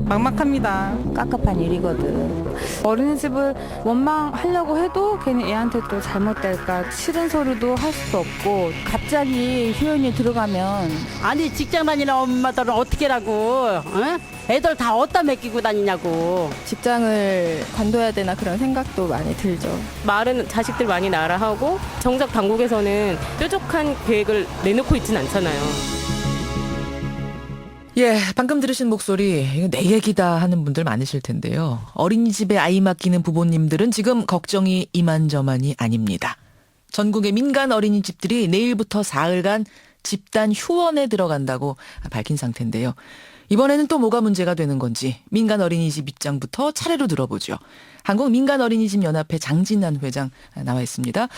막막합니다. 깝깝한 일이거든. 어린이집을 원망하려고 해도 괜히 애한테 또 잘못될까 싫은 소리도 할 수도 없고 갑자기 휴연이 들어가면 아니 직장 다니는 엄마들은 어떻게라고 어? 애들 다 어디다 맡기고 다니냐고. 직장을 관둬야 되나 그런 생각도 많이 들죠. 말은 자식들 많이 낳으라 하고 정작 당국에서는 뾰족한 계획을 내놓고 있진 않잖아요. 예, 방금 들으신 목소리 이거 내 얘기다 하는 분들 많으실 텐데요. 어린이집에 아이 맡기는 부모님들은 지금 걱정이 이만저만이 아닙니다. 전국의 민간 어린이집들이 내일부터 사흘간 집단 휴원에 들어간다고 밝힌 상태인데요. 이번에는 또 뭐가 문제가 되는 건지 민간 어린이집 입장부터 차례로 들어보죠. 한국민간어린이집연합회 장진환 회장 나와 있습니다.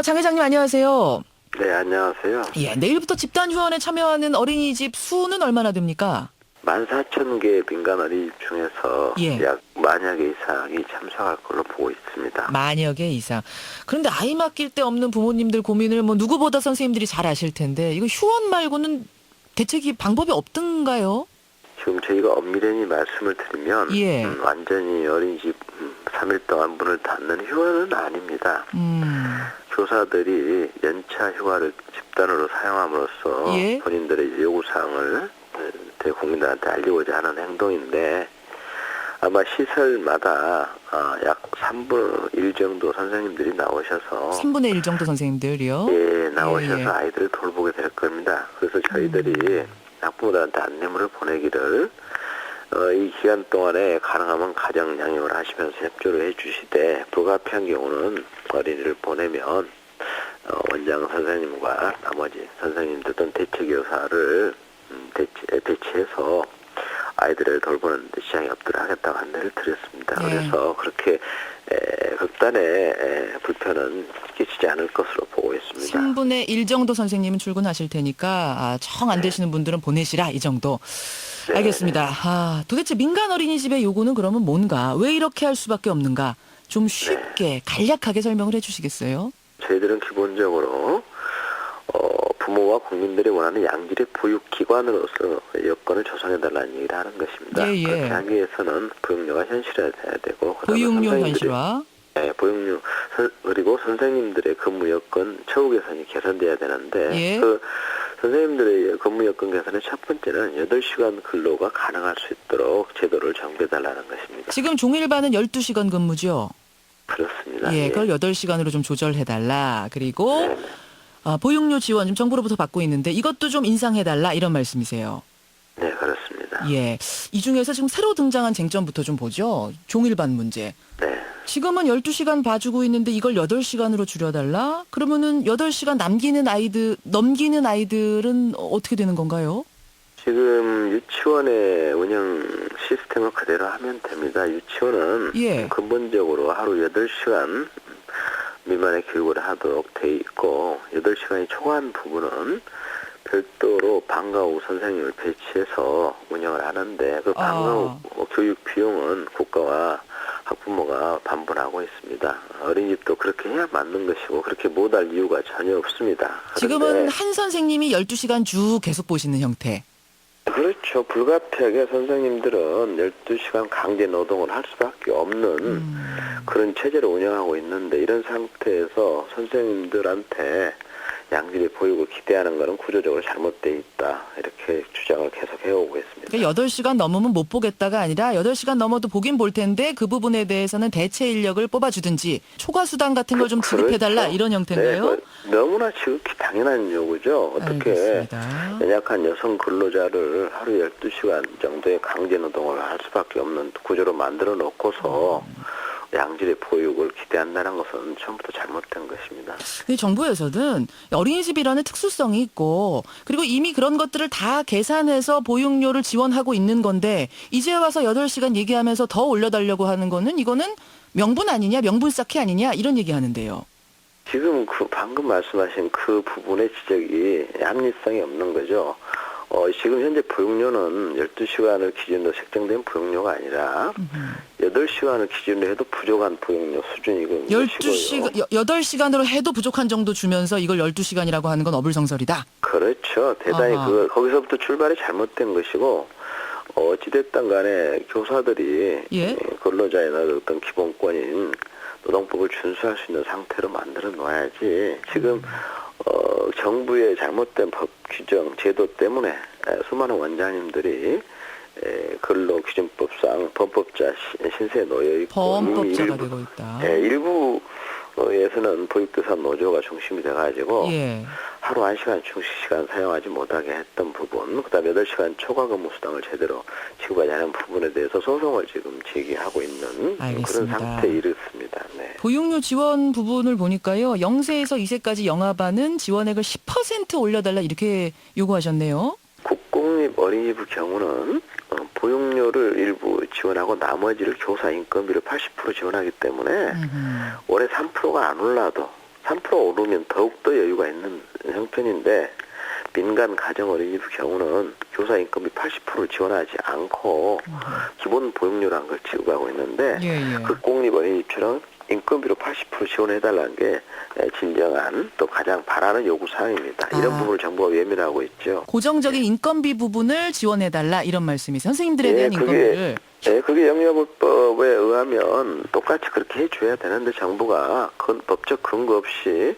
장 회장님 안녕하세요. 네, 안녕하세요. 예, 내일부터 집단 휴원에 참여하는 어린이집 수는 얼마나 됩니까? 14,000개 민간 어린이집 중에서 예. 약 만여 개 이상이 참석할 걸로 보고 있습니다. 만여 개 이상. 그런데 아이 맡길 데 없는 부모님들 고민을 뭐 누구보다 선생님들이 잘 아실 텐데 이거 휴원 말고는 대책이 방법이 없던가요? 지금 저희가 엄밀히 말씀을 드리면 예. 완전히 어린이집 3일 동안 문을 닫는 휴원은 아닙니다. 교사들이 연차 휴가를 집단으로 사용함으로써 예. 본인들의 요구사항을 대국민들한테 알리고자 하는 행동인데 아마 시설마다 약 3분의 1 정도 선생님들이 나오셔서 3분의 1 정도 선생님들이요? 예, 나오셔서 예. 아이들을 돌보게 될 겁니다. 그래서 저희들이 학부모들한테 안내물을 보내기를 이 기간 동안에 가능하면 가정 양육을 하시면서 협조를 해주시되 불가피한 경우는 어린이를 보내면 원장 선생님과 나머지 선생님들 또는 대체교사를 대체해서 아이들을 돌보는 데 시장이 없도록 하겠다고 안내를 드렸습니다. 네. 그래서 그렇게 극단의 불편은 끼치지 않을 것으로 보고 있습니다. 3분의 1 정도 선생님은 출근하실 테니까 정 안 되시는 분들은 보내시라 이 정도. 네. 알겠습니다. 도대체 민간 어린이집의 요구는 그러면 뭔가? 왜 이렇게 할 수밖에 없는가? 좀 쉽게 간략하게 설명을 해 주시겠어요? 저희들은 기본적으로 부모와 국민들이 원하는 양질의 보육기관으로서 여건을 조성해달라는 얘기를 하는 것입니다. 예, 예. 그렇게 하기 위해서는 보육료가 현실화돼야 되고 보육료 현실화. 네, 보육료 그리고 선생님들의 근무 여건 처우 개선이 개선돼야 되는데 예. 그 선생님들의 근무 여건 개선의 첫 번째는 8시간 근로가 가능할 수 있도록 제도를 정비해달라는 것입니다. 지금 종일반은 12시간 근무죠? 그렇습니다. 예, 그걸 8시간으로 좀 조절해달라. 그리고 네. 보육료 지원 좀 정부로부터 받고 있는데 이것도 좀 인상해달라 이런 말씀이세요. 네, 그렇습니다. 예, 이 중에서 지금 새로 등장한 쟁점부터 좀 보죠. 종일반 문제. 네. 지금은 12시간 봐주고 있는데 이걸 8시간으로 줄여달라? 그러면은 8시간 넘기는 아이들은 어떻게 되는 건가요? 지금 유치원의 운영 시스템을 그대로 하면 됩니다. 유치원은 예. 근본적으로 하루 8시간 미만의 교육을 하도록 돼 있고 8시간이 초과한 부분은 별도로 방과 후 선생님을 배치해서 운영을 하는데 그 방과 후 교육 비용은 국가와 학부모가 반분하고 있습니다. 어린이집도 그렇게 해야 맞는 것이고 그렇게 못할 이유가 전혀 없습니다. 지금은 한 선생님이 12시간 쭉 계속 보시는 형태. 그렇죠. 불가피하게 선생님들은 12시간 강제 노동을 할 수밖에 없는 그런 체제를 운영하고 있는데 이런 상태에서 선생님들한테 양질의 보육을 기대하는 것은 구조적으로 잘못되어 있다. 이렇게 주장을 계속 해오고 있습니다. 그러니까 8시간 넘으면 못 보겠다가 아니라 8시간 넘어도 보긴 볼 텐데 그 부분에 대해서는 대체 인력을 뽑아주든지 초과수당 같은 걸 좀 지급해달라 그렇죠. 이런 형태인가요? 네, 너무나 지극히 당연한 요구죠. 어떻게 알겠습니다. 연약한 여성 근로자를 하루 12시간 정도의 강제 노동을 할 수밖에 없는 구조로 만들어 놓고서 양질의 보육을 기대한다는 것은 처음부터 잘못된 것입니다. 근데 정부에서는 어린이집이라는 특수성이 있고 그리고 이미 그런 것들을 다 계산해서 보육료를 지원하고 있는 건데 이제 와서 8시간 얘기하면서 더 올려달라고 하는 거는 이거는 명분 아니냐, 명분 쌓기 아니냐 이런 얘기하는데요. 지금 방금 말씀하신 그 부분의 지적이 합리성이 없는 거죠. 지금 현재 보육료는 12시간을 기준으로 책정된 보육료가 아니라 8시간을 기준으로 해도 부족한 보육료 수준이고 8시간으로 해도 부족한 정도 주면서 이걸 12시간이라고 하는 건 어불성설이다. 그렇죠. 대단히 아하. 거기서부터 출발이 잘못된 것이고 어찌됐든 간에 교사들이 예? 근로자의 어떤 기본권인 노동법을 준수할 수 있는 상태로 만들어 놓아야지 지금 정부의 잘못된 법 규정 제도 때문에 수많은 원장님들이 근로기준법상 범법자 신세에 놓여 있고 범법자가 되고 있다. 일부에서는 보육교사 노조가 중심이 돼가지고 예. 하루 1시간 중식시간 사용하지 못하게 했던 부분, 그다음에 8시간 초과 근무 수당을 제대로 지급하지 않은 부분에 대해서 소송을 지금 제기하고 있는 알겠습니다. 그런 상태에 이르습니다. 네. 보육료 지원 부분을 보니까요. 0세에서 2세까지 영아반은 지원액을 10% 올려달라 이렇게 요구하셨네요. 국공립 어린이집 경우는 보육료를 일부 지원하고 나머지를 교사 인건비를 80% 지원하기 때문에 올해 3%가 안 올라도 3% 오르면 더욱더 여유가 있는 형편인데 민간 가정 어린이집 경우는 교사 인건비 80%를 지원하지 않고 기본 보육료라는 걸 지급하고 있는데 예. 국공립 어린이집처럼 인건비로 80% 지원해달라는 게 진정한 또 가장 바라는 요구사항입니다. 이런 부분을 정부가 외면하고 있죠. 고정적인 인건비 부분을 지원해달라 이런 말씀이세요. 선생님들에 대한 인건비를. 그게 영유아법에 의하면 똑같이 그렇게 해줘야 되는데 정부가 법적 근거 없이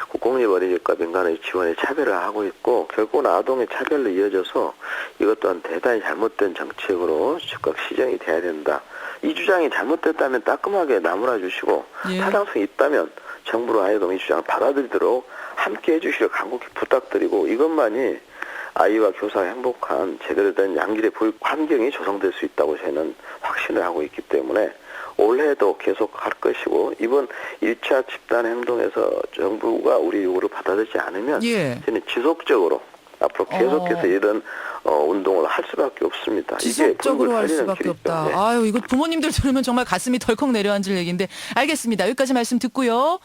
국공립 어린이집과 민간의 지원에 차별을 하고 있고 결국은 아동의 차별로 이어져서 이것 또한 대단히 잘못된 정책으로 즉각 시정이 돼야 된다. 이 주장이 잘못됐다면 따끔하게 나무라 주시고 예. 타당성이 있다면 정부로 하여금 이 주장을 받아들이도록 함께 해주시려 간곡히 부탁드리고 이것만이 아이와 교사가 행복한 제대로 된 양질의 보육 환경이 조성될 수 있다고 저는 확신을 하고 있기 때문에 올해도 계속 할 것이고 이번 1차 집단 행동에서 정부가 우리 요구를 받아들이지 않으면 예. 저는 지속적으로 앞으로 계속해서 이런 운동을 할 수밖에 없습니다. 지속적으로 할 수밖에 없다. 네. 아유, 이거 부모님들 들으면 정말 가슴이 덜컥 내려앉을 얘기인데 알겠습니다. 여기까지 말씀 듣고요.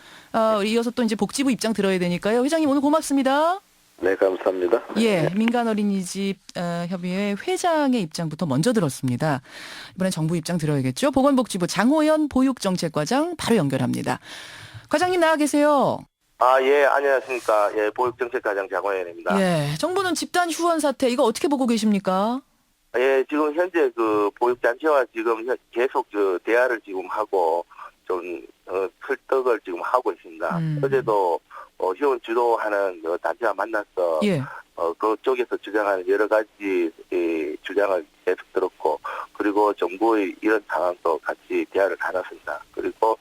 이어서 또 이제 복지부 입장 들어야 되니까요. 회장님 오늘 고맙습니다. 네, 감사합니다. 예, 민간어린이집 협의회 회장의 입장부터 먼저 들었습니다. 이번엔 정부 입장 들어야겠죠. 보건복지부 장호연 보육정책과장 바로 연결합니다. 과장님 나와 계세요. 예, 안녕하십니까. 예, 보육정책과장 장호연입니다. 예, 정부는 집단 휴원 사태 이거 어떻게 보고 계십니까? 예, 지금 현재 그 보육단체와 지금 계속 대화를 지금 하고 좀, 설득을 지금 하고 있습니다. 어제도, 휴원 주도하는 단체와 만나서, 예. 그쪽에서 주장하는 여러 가지 주장을 계속 들었고, 그리고 정부의 이런 상황도 같이 대화를 나눴습니다. 그리고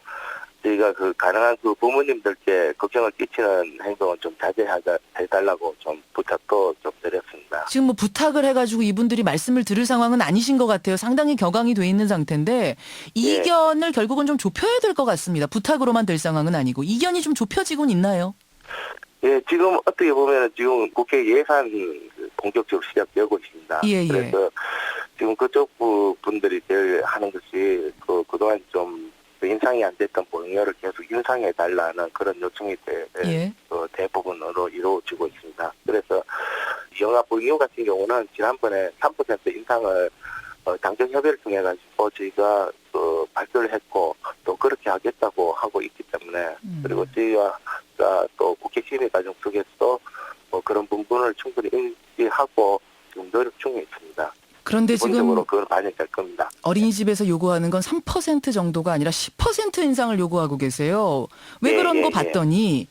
저희가 가능한 부모님들께 걱정을 끼치는 행동은 좀 자제해달라고 좀 부탁도 좀 드렸습니다. 지금 뭐 부탁을 해가지고 이분들이 말씀을 들을 상황은 아니신 것 같아요. 상당히 격앙이 돼 있는 상태인데 이견을 결국은 좀 좁혀야 될 것 같습니다. 부탁으로만 될 상황은 아니고 이견이 좀 좁혀지곤 있나요? 예, 지금 어떻게 보면 지금 국회 예산 본격적으로 시작되고 있습니다. 예. 그래서 지금 그쪽 분들이 제일 하는 것이 그동안 좀 인상이 안 됐던 보육료를 계속 인상해 달라는 그런 요청이 대부분으로 이루어지고 있습니다. 그래서 영아 보육료 같은 경우는 지난번에 3% 인상을 당정 협의를 통해 가지고 저희가 발표를 했고 또 그렇게 하겠다고 하고 있기 때문에 그리고 저희가 또 국회 심의 과정 속에서 그런 부분을 충분히 인지하고 지금 노력 중에 있습니다. 그런데 지금 기본적으로 그걸 반영될 겁니다. 어린이집에서 요구하는 건 3% 정도가 아니라 10% 인상을 요구하고 계세요. 왜 그런 거 봤더니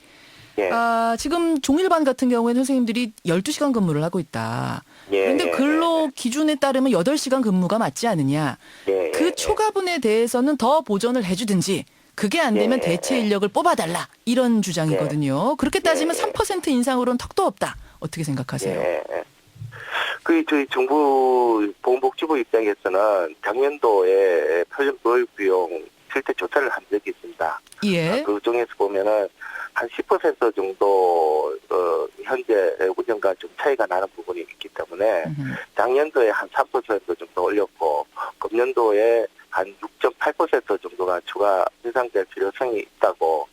지금 종일반 같은 경우에는 선생님들이 12시간 근무를 하고 있다. 그런데 근로 기준에 따르면 8시간 근무가 맞지 않느냐. 그 초과분에 대해서는 더 보전을 해주든지 그게 안 되면 대체 인력을 뽑아달라. 이런 주장이거든요. 그렇게 따지면 3% 인상으로는 턱도 없다. 어떻게 생각하세요? 저희 정부 보건복지부 입장에서는 작년도에 표준보육 비용 실태 조사를 한 적이 있습니다. 예. 그 중에서 보면은 한 10% 정도 현재 운영과 좀 차이가 나는 부분이 있기 때문에 작년도에 한 3% 정도 올렸고 금년도에 한 6.8% 정도가 추가 인상될 필요성이 있다고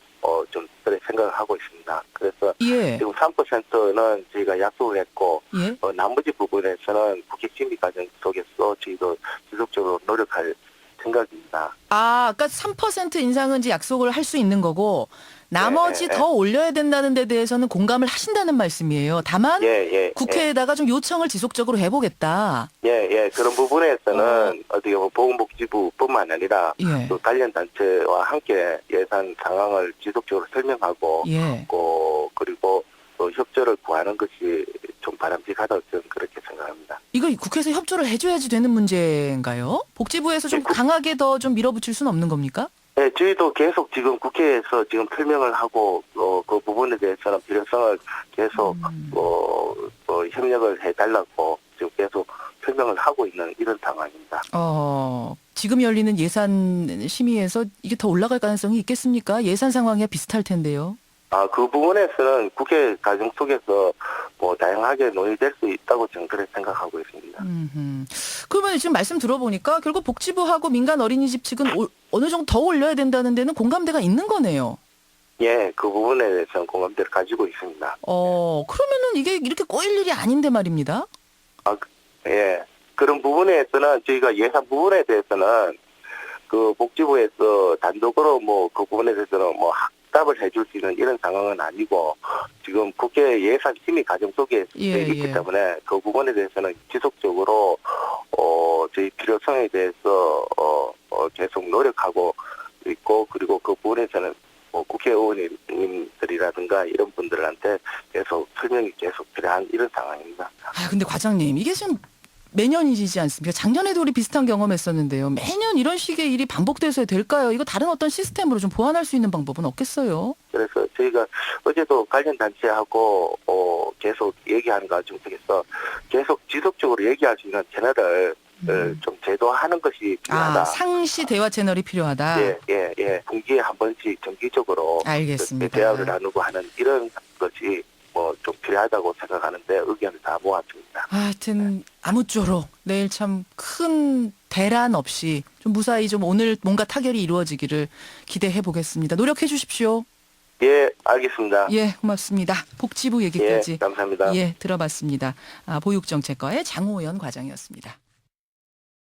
좀 그렇게 생각을 하고 있습니다. 그래서 예. 지금 3%는 저희가 약속을 했고 예. 나머지 부분에서는 국회 심의 과정 속에서 저희도 지속적으로 노력할 생각입니다. 아, 그러니까 3% 인상은 이제 약속을 할 수 있는 거고 나머지 네, 더 올려야 된다는 데 대해서는 공감을 하신다는 말씀이에요. 다만 국회에다가 좀 요청을 지속적으로 해보겠다. 그런 부분에서는 어떻게 보면 보건복지부뿐만 아니라 예. 또 관련 단체와 함께 예산 상황을 지속적으로 설명하고 예. 그리고 또 협조를 구하는 것이 좀 바람직하다고 저는 그렇게 생각합니다. 이거 국회에서 협조를 해줘야지 되는 문제인가요? 복지부에서 좀 네, 강하게 더 좀 밀어붙일 수는 없는 겁니까? 네, 저희도 계속 지금 국회에서 지금 설명을 하고 그 부분에 대해서는 필요성을 계속 협력을 해달라고 지금 계속 설명을 하고 있는 이런 상황입니다. 지금 열리는 예산 심의에서 이게 더 올라갈 가능성이 있겠습니까? 예산 상황이 비슷할 텐데요. 그 부분에서는 국회 과정 속에서 다양하게 논의될 수 있다고 저는 그렇게 생각하고 있습니다. 그러면 지금 말씀 들어보니까 결국 복지부하고 민간 어린이집 측은 어느 정도 더 올려야 된다는 데는 공감대가 있는 거네요. 예, 그 부분에 대해서는 공감대를 가지고 있습니다. 그러면은 이게 이렇게 꼬일 일이 아닌데 말입니다. 예. 그런 부분에서는 저희가 예산 부분에 대해서는 그 복지부에서 단독으로 그 부분에 대해서는 답을 해줄 수 있는 이런 상황은 아니고 지금 국회 예산 심의 과정 속에 있기 때문에 그 부분에 대해서는 지속적으로 저희 필요성에 대해서 계속 노력하고 있고 그리고 그 부분에서는 국회의원님들이라든가 이런 분들한테 계속 설명이 계속 필요한 이런 상황입니다. 근데 과장님 이게 지금 매년이지 않습니까? 작년에도 우리 비슷한 경험했었는데요. 매년 이런 식의 일이 반복돼서 될까요? 이거 다른 어떤 시스템으로 좀 보완할 수 있는 방법은 없겠어요? 그래서 저희가 어제도 관련 단체하고 계속 얘기하는 과정 속에서 계속 지속적으로 얘기할 수 있는 채널을 좀 제도하는 것이 필요하다. 상시 대화 채널이 필요하다. 예. 분기에 한 번씩 정기적으로 알겠습니다. 대화를 나누고 하는 이런 것이 좀 필요하다고 생각하는데 의견을 다 모았습니다. 하여튼 아무쪼록 내일 참 큰 대란 없이 좀 무사히 좀 오늘 뭔가 타결이 이루어지기를 기대해 보겠습니다. 노력해 주십시오. 예, 알겠습니다. 예, 고맙습니다. 복지부 얘기까지. 예, 감사합니다. 예, 들어봤습니다. 보육정책과의 장호연 과장이었습니다.